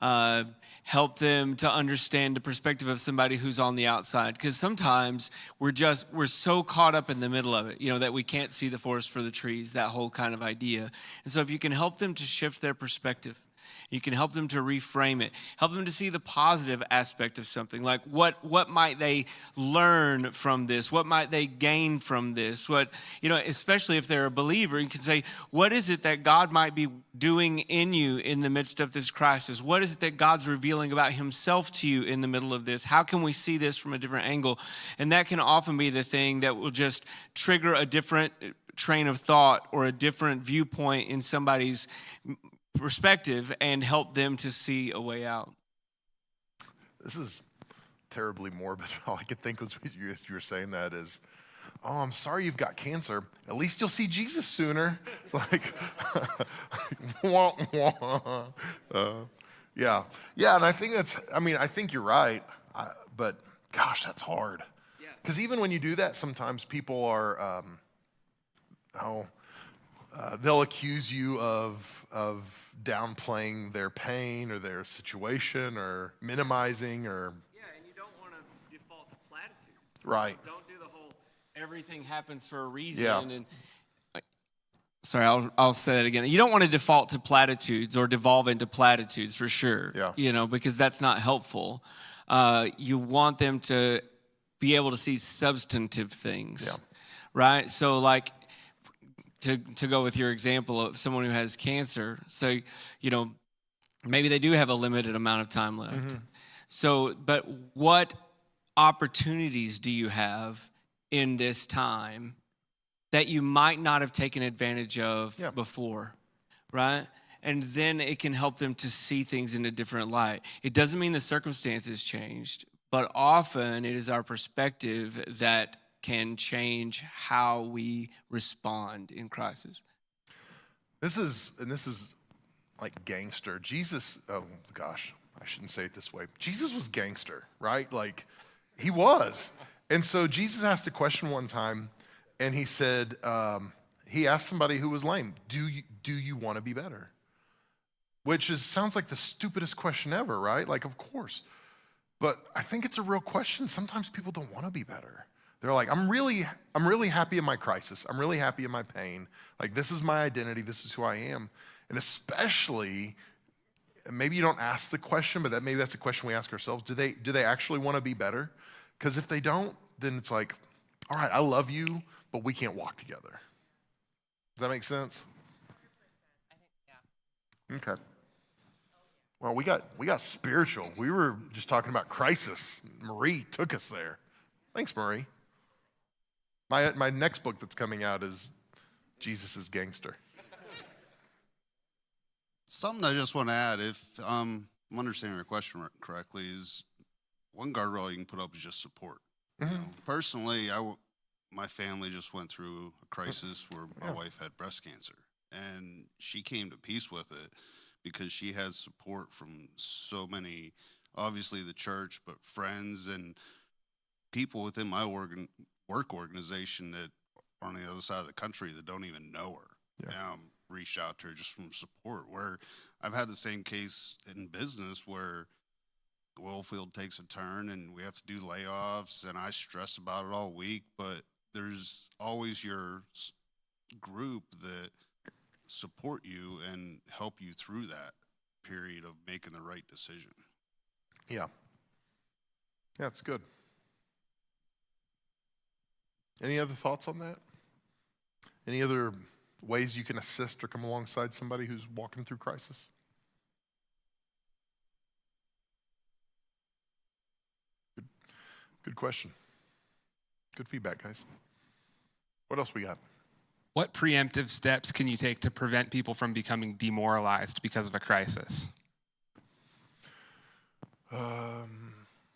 help them to understand the perspective of somebody who's on the outside. Because sometimes we're so caught up in the middle of it, that we can't see the forest for the trees, that whole kind of idea. And so if you can help them to shift their perspective, You can help them to reframe it, help them to see the positive aspect of something. Like what might they learn from this? What might they gain from this? Especially if they're a believer, you can say, what is it that God might be doing in you in the midst of this crisis? What is it that God's revealing about himself to you in the middle of this? How can we see this from a different angle? And that can often be the thing that will just trigger a different train of thought or a different viewpoint in somebody's perspective and help them to see a way out. This is terribly morbid. All I could think was you were saying that is, oh, I'm sorry you've got cancer. At least you'll see Jesus sooner. It's like, wah, wah. Yeah. And I think I think you're right. But gosh, that's hard. Because even when you do that, sometimes people are, they'll accuse you of downplaying their pain or their situation or minimizing or. Yeah, and you don't want to default to platitudes. Right. Don't do the whole everything happens for a reason. Yeah. And sorry, I'll say that again. You don't want to default to platitudes or devolve into platitudes for sure. Yeah. Because that's not helpful. You want them to be able to see substantive things. Yeah. Right? So like to go with your example of someone who has cancer. So, maybe they do have a limited amount of time left. Mm-hmm. So, but what opportunities do you have in this time that you might not have taken advantage of before, right? And then it can help them to see things in a different light. It doesn't mean the circumstances changed, but often it is our perspective that can change how we respond in crisis. This is like gangster. Jesus, oh gosh, I shouldn't say it this way. Jesus was gangster, right? Like he was. And so Jesus asked a question one time and he said, he asked somebody who was lame, do you want to be better? Which sounds like the stupidest question ever, right? Like, of course. But I think it's a real question. Sometimes people don't want to be better. They're like, I'm really happy in my crisis. I'm really happy in my pain. Like, this is my identity. This is who I am. And especially, maybe you don't ask the question, but maybe that's a question we ask ourselves. Do they actually want to be better? Because if they don't, then it's like, all right, I love you, but we can't walk together. Does that make sense? I think, yeah. Okay. Well, we got spiritual. We were just talking about crisis. Marie took us there. Thanks, Marie. My next book that's coming out is Jesus is Gangster. Something I just want to add, if I'm understanding your question correctly, is one guardrail you can put up is just support. Mm-hmm. Personally, my family just went through a crisis where my wife had breast cancer, and she came to peace with it because she had support from so many, obviously the church, but friends and people within my work organization that are on the other side of the country that don't even know her. Yeah. Reached out to her just from support, where I've had the same case in business where the oil field takes a turn and we have to do layoffs, and I stress about it all week, but there's always your group that support you and help you through that period of making the right decision. Yeah. Yeah, it's good. Any other thoughts on that? Any other ways you can assist or come alongside somebody who's walking through crisis? Good question. Good feedback, guys. What else we got? What preemptive steps can you take to prevent people from becoming demoralized because of a crisis?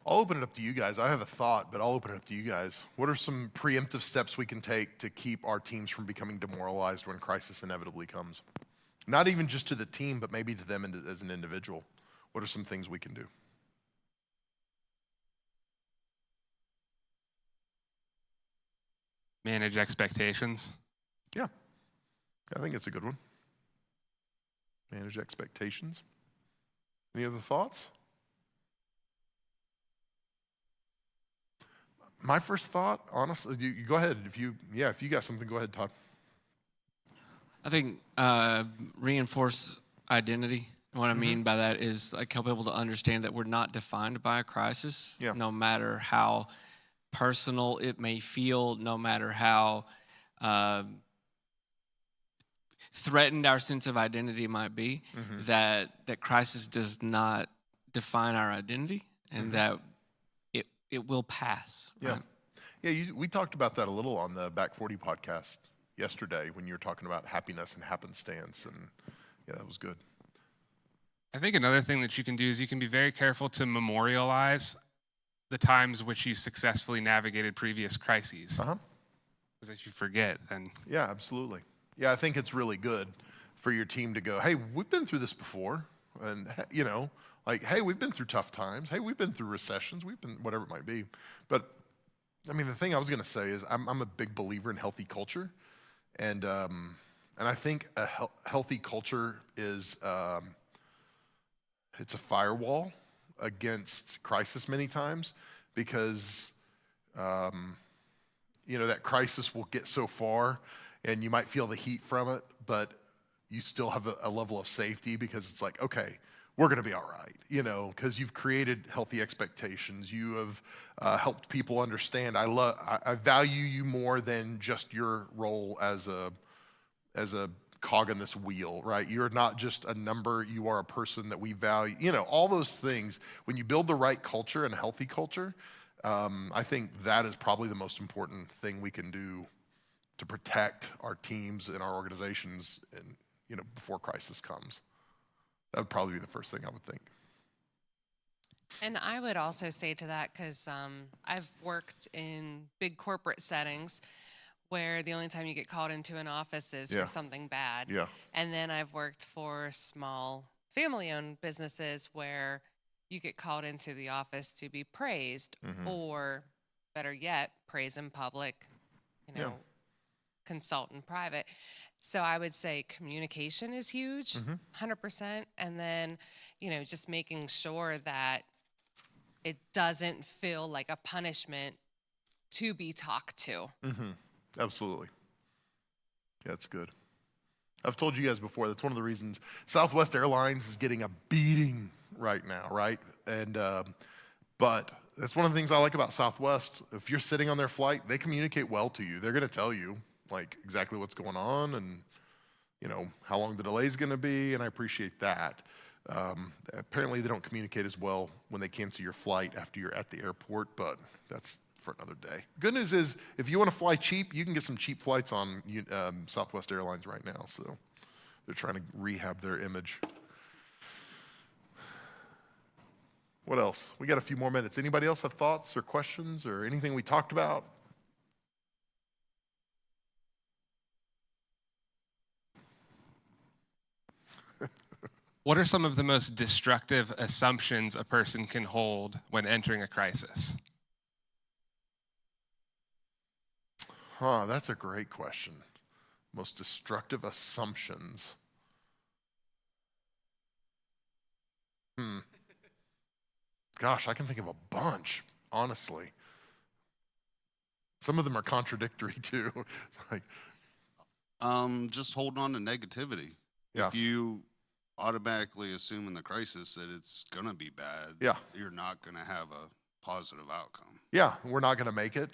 I'll open it up to you guys. I have a thought, but I'll open it up to you guys. What are some preemptive steps we can take to keep our teams from becoming demoralized when crisis inevitably comes? Not even just to the team, but maybe to them as an individual. What are some things we can do? Manage expectations. Yeah, I think it's a good one. Manage expectations. Any other thoughts? My first thought, honestly, you go ahead. If you got something, go ahead, Todd. I think reinforce identity. And what I mean by that is like help people to understand that we're not defined by a crisis, Yeah. no matter how personal it may feel, no matter how threatened our sense of identity might be, that crisis does not define our identity, and that it will pass. Yeah. Right? Yeah, we talked about that a little on the Back 40 podcast yesterday when you were talking about happiness and happenstance, and yeah, that was good. I think another thing that you can do is you can be very careful to memorialize the times which you successfully navigated previous crises. Because if you forget, then... Yeah, absolutely. Yeah, I think it's really good for your team to go, hey, we've been through this before. And, you know, like, hey, we've been through tough times. Hey, we've been through recessions. We've been, whatever it might be. But, I mean, the thing I was going to say is I'm a big believer in healthy culture. And I think a healthy culture is, it's a firewall against crisis many times because, you know, that crisis will get so far and you might feel the heat from it, but you still have a level of safety because it's like, okay, we're going to be all right, you know, because you've created healthy expectations. You have helped people understand. I value you more than just your role as a cog in this wheel, right? You're not just a number. You are a person that we value. You know, all those things. When you build the right culture and a healthy culture, I think that is probably the most important thing we can do to protect our teams and our organizations, and you know, before crisis comes. That would probably be the first thing I would think. And I would also say to that, because I've worked in big corporate settings where the only time you get called into an office is for something bad. Yeah. And then I've worked for small family-owned businesses where you get called into the office to be praised, or better yet, praise in public, you know, consult in private. So I would say communication is huge, 100%. And then, you know, just making sure that it doesn't feel like a punishment to be talked to. Absolutely. Yeah, that's good. I've told you guys before, that's one of the reasons Southwest Airlines is getting a beating right now, right? And but that's one of the things I like about Southwest. If you're sitting on their flight, they communicate well to you. They're going to tell you like exactly what's going on and you know how long the delay is going to be, and I appreciate that. Apparently, they don't communicate as well when they cancel your flight after you're at the airport, but that's for another day. Good news is, if you want to fly cheap, you can get some cheap flights on Southwest Airlines right now. So they're trying to rehab their image. What else? We got a few more minutes. Anybody else have thoughts or questions or anything we talked about? What are some of the most destructive assumptions a person can hold when entering a crisis? That's a great question. Most destructive assumptions. Gosh, I can think of a bunch, honestly. Some of them are contradictory too. It's like, just holding on to negativity. Yeah. If you automatically assume in the crisis that it's gonna be bad, you're not gonna have a positive outcome. Yeah, we're not gonna make it.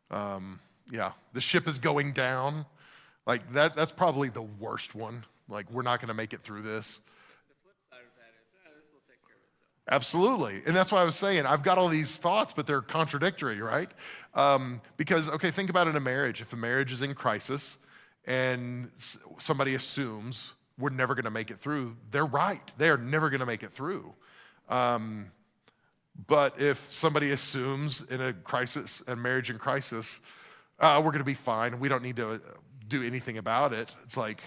The ship is going down. Like that's probably the worst one. Like we're not gonna make it through this. The flip side of that is, this will take care of itself. Absolutely. And that's why I was saying, I've got all these thoughts, but they're contradictory, right? Because, okay, think about it in a marriage. If a marriage is in crisis and somebody assumes we're never going to make it through, they're right. They are never going to make it through. But if somebody assumes in a crisis, a marriage in crisis, we're going to be fine, we don't need to do anything about it, it's like,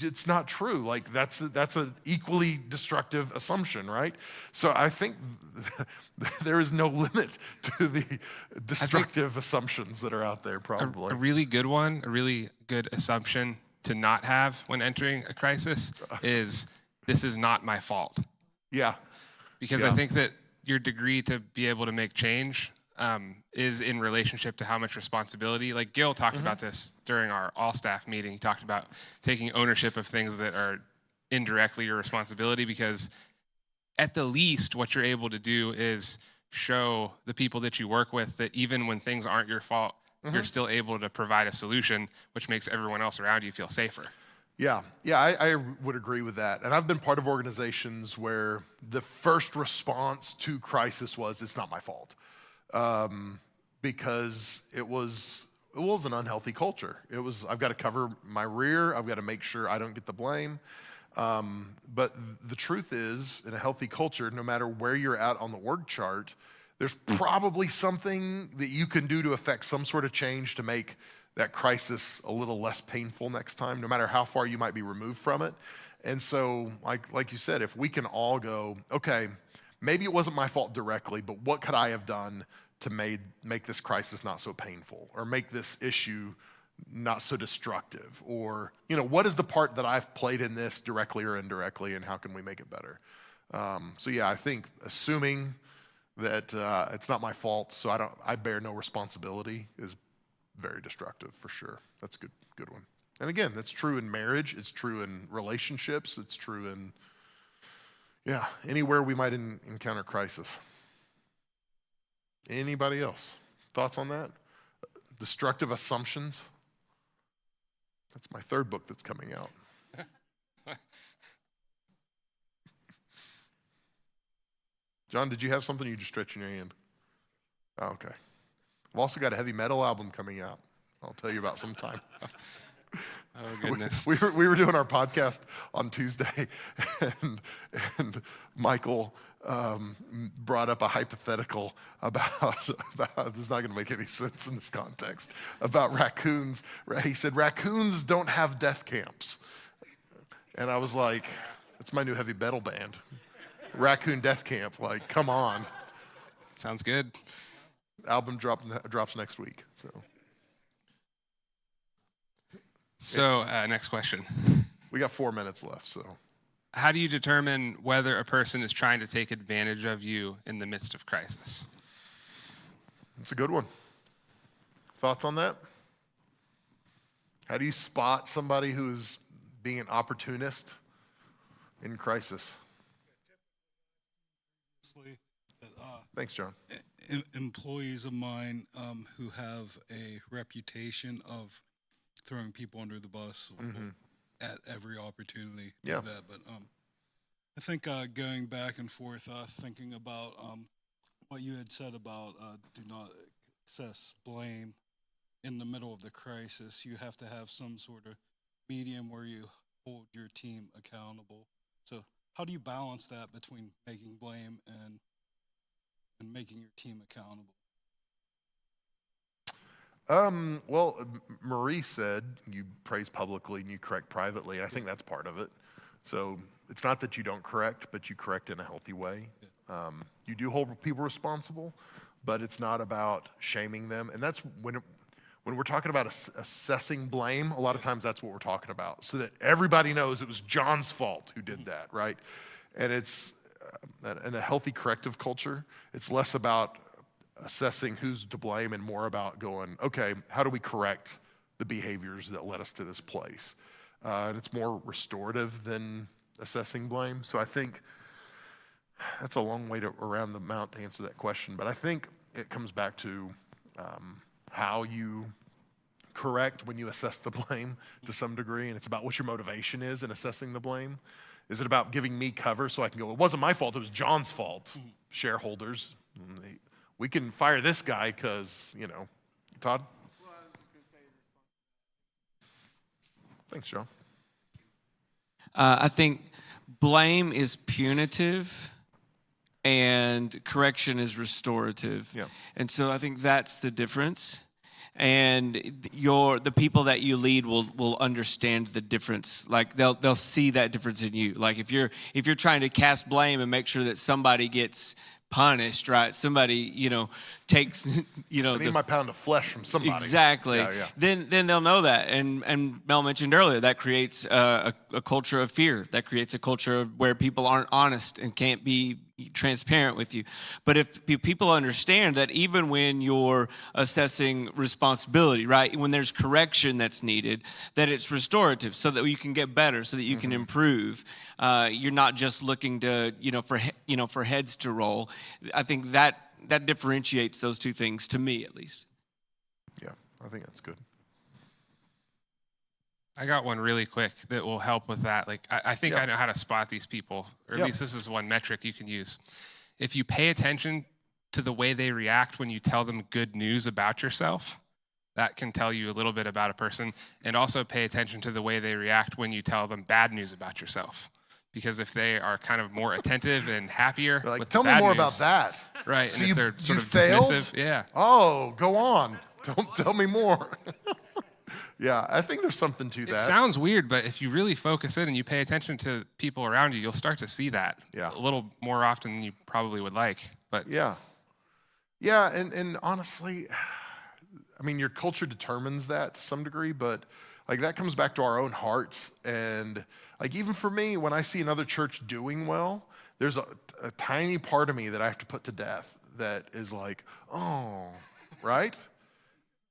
it's not true. Like that's an equally destructive assumption, right? So I think there is no limit to the destructive assumptions that are out there, probably. A really good one, a really good assumption to not have when entering a crisis is, this is not my fault. Yeah. Because I think that your degree to be able to make change is in relationship to how much responsibility. Like Gil talked about this during our all-staff meeting. He talked about taking ownership of things that are indirectly your responsibility, because at the least what you're able to do is show the people that you work with that even when things aren't your fault, you're still able to provide a solution, which makes everyone else around you feel safer. Yeah, I would agree with that. And I've been part of organizations where the first response to crisis was, it's not my fault. Because it was an unhealthy culture. It was, I've got to cover my rear, I've got to make sure I don't get the blame. But the truth is, in a healthy culture, no matter where you're at on the org chart, there's probably something that you can do to affect some sort of change to make that crisis a little less painful next time, no matter how far you might be removed from it. And so, like you said, if we can all go, okay, maybe it wasn't my fault directly, but what could I have done to make this crisis not so painful, or make this issue not so destructive, or what is the part that I've played in this directly or indirectly, and how can we make it better? So yeah, I think assuming that it's not my fault, so I bear no responsibility, is very destructive for sure. That's a good one. And again, that's true in marriage. It's true in relationships. It's true in anywhere we might encounter crisis. Anybody else? Thoughts on that? Destructive assumptions. That's my third book that's coming out. John, did you have something? You just stretching your hand? Oh, okay. I've also got a heavy metal album coming out. I'll tell you about sometime. Oh, goodness. We were doing our podcast on Tuesday, and Michael brought up a hypothetical about this is not going to make any sense in this context, about raccoons. He said, raccoons don't have death camps. And I was like, it's my new heavy metal band. Raccoon Death Camp. Like, come on. Sounds good. Album drops next week. So next question. We got 4 minutes left, so. How do you determine whether a person is trying to take advantage of you in the midst of crisis? It's a good one. Thoughts on that? How do you spot somebody who's being an opportunist in crisis? Thanks, John. Employees of mine who have a reputation of throwing people under the bus at every opportunity. Yeah. To that. But I think going back and forth, thinking about what you had said about do not access blame in the middle of the crisis. You have to have some sort of medium where you hold your team accountable. So how do you balance that between making blame and making your team accountable? Well, Marie said you praise publicly and you correct privately. I think that's part of it. So it's not that you don't correct, but you correct in a healthy way. You do hold people responsible, but it's not about shaming them. And that's when we're talking about assessing blame, a lot of times that's what we're talking about, so that everybody knows it was John's fault who did that, right? And it's in a healthy corrective culture, it's less about assessing who's to blame and more about going, okay, how do we correct the behaviors that led us to this place? And it's more restorative than assessing blame. So I think that's a long way around the mount to answer that question. But I think it comes back to how you correct when you assess the blame to some degree. And it's about what your motivation is in assessing the blame. Is it about giving me cover so I can go, it wasn't my fault, it was John's fault? Shareholders, we can fire this guy because, Todd? Thanks, John. I think blame is punitive and correction is restorative. Yeah. And so I think that's the difference. And the people that you lead will understand the difference. Like they'll see that difference in you. Like if you're trying to cast blame and make sure that somebody gets punished, right? Somebody, takes, I need my pound of flesh from somebody. Exactly. Yeah. Then they'll know that. And Mel mentioned earlier that creates a culture of fear. That creates a culture of where people aren't honest and can't be transparent with you. But if people understand that even when you're assessing responsibility, right, when there's correction that's needed, that it's restorative so that you can get better, so that you can improve. You're not just looking to for heads to roll. I think that differentiates those two things, to me at least. Yeah, I think that's good. I got one really quick that will help with that. Like, I think Yeah. I know how to spot these people, or at Yeah. least this is one metric you can use. If you pay attention to the way they react when you tell them good news about yourself, that can tell you a little bit about a person. And also pay attention to the way they react when you tell them bad news about yourself. Because if they are kind of more attentive and happier, They're like, with the tell me bad more news, about that. right? So And if they're sort you of failed? dismissive, yeah. Oh, go on. Don't tell me more. Yeah, I think there's something to It that. sounds weird, but if you really focus in and you pay attention to people around you, you'll start to see that Yeah. a little more often than you probably would like. But Yeah. Yeah, and honestly, I mean, your culture determines that to some degree, but like that comes back to our own hearts. And like even for me, when I see another church doing well, there's a tiny part of me that I have to put to death that is like, oh, right?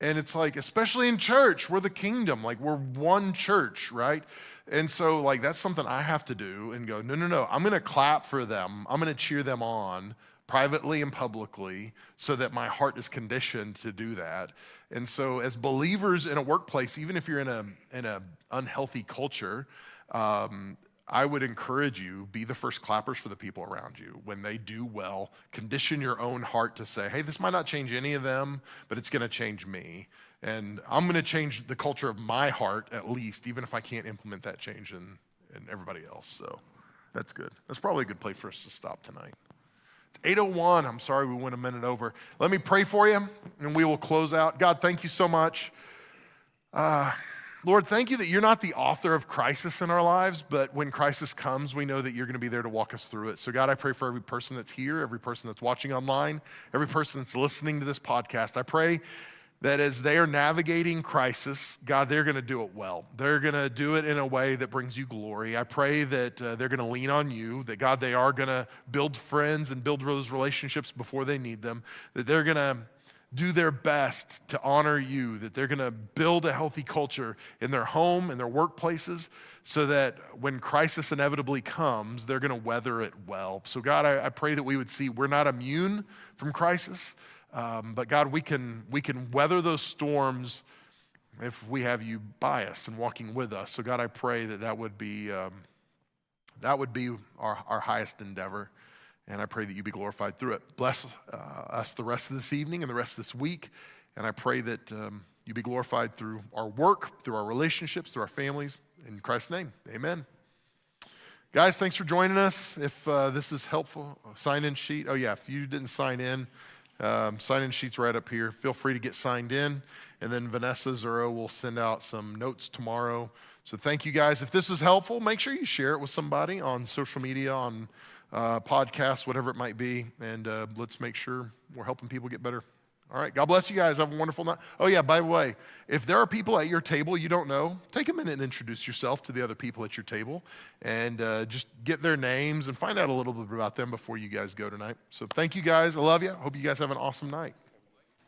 And it's like, especially in church, we're the kingdom, like we're one church, right? And so like that's something I have to do and go, no, I'm gonna clap for them. I'm gonna cheer them on privately and publicly so that my heart is conditioned to do that. And so as believers in a workplace, even if you're in a unhealthy culture, I would encourage you, be the first clappers for the people around you. When they do well, condition your own heart to say, hey, this might not change any of them, but it's gonna change me. And I'm gonna change the culture of my heart at least, even if I can't implement that change in everybody else. So that's good. That's probably a good place for us to stop tonight. It's 8:01, I'm sorry we went a minute over. Let me pray for you and we will close out. God, thank you so much. Lord, thank you that you're not the author of crisis in our lives, but when crisis comes, we know that you're gonna be there to walk us through it. So God, I pray for every person that's here, every person that's watching online, every person that's listening to this podcast. I pray that as they are navigating crisis, God, they're gonna do it well. They're gonna do it in a way that brings you glory. I pray that they're gonna lean on you, that God, they are gonna build friends and build those relationships before they need them, that they're gonna do their best to honor you, that they're gonna build a healthy culture in their home, in their workplaces, so that when crisis inevitably comes, they're gonna weather it well. So God, I pray that we would see we're not immune from crisis, but God, we can weather those storms if we have you by us and walking with us. So God, I pray that would be our highest endeavor. And I pray that you be glorified through it. Bless us the rest of this evening and the rest of this week. And I pray that you be glorified through our work, through our relationships, through our families. In Christ's name, amen. Guys, thanks for joining us. If this is helpful, sign-in sheet. Oh yeah, if you didn't sign in, sign-in sheet's right up here. Feel free to get signed in. And then Vanessa Zuro will send out some notes tomorrow. So thank you guys. If this was helpful, make sure you share it with somebody on social media, on podcasts, whatever it might be, and let's make sure we're helping people get better. All right, God bless you guys. Have a wonderful night. Oh yeah, by the way, if there are people at your table you don't know, take a minute and introduce yourself to the other people at your table, and just get their names and find out a little bit about them before you guys go tonight. So thank you guys. I love you. Hope you guys have an awesome night.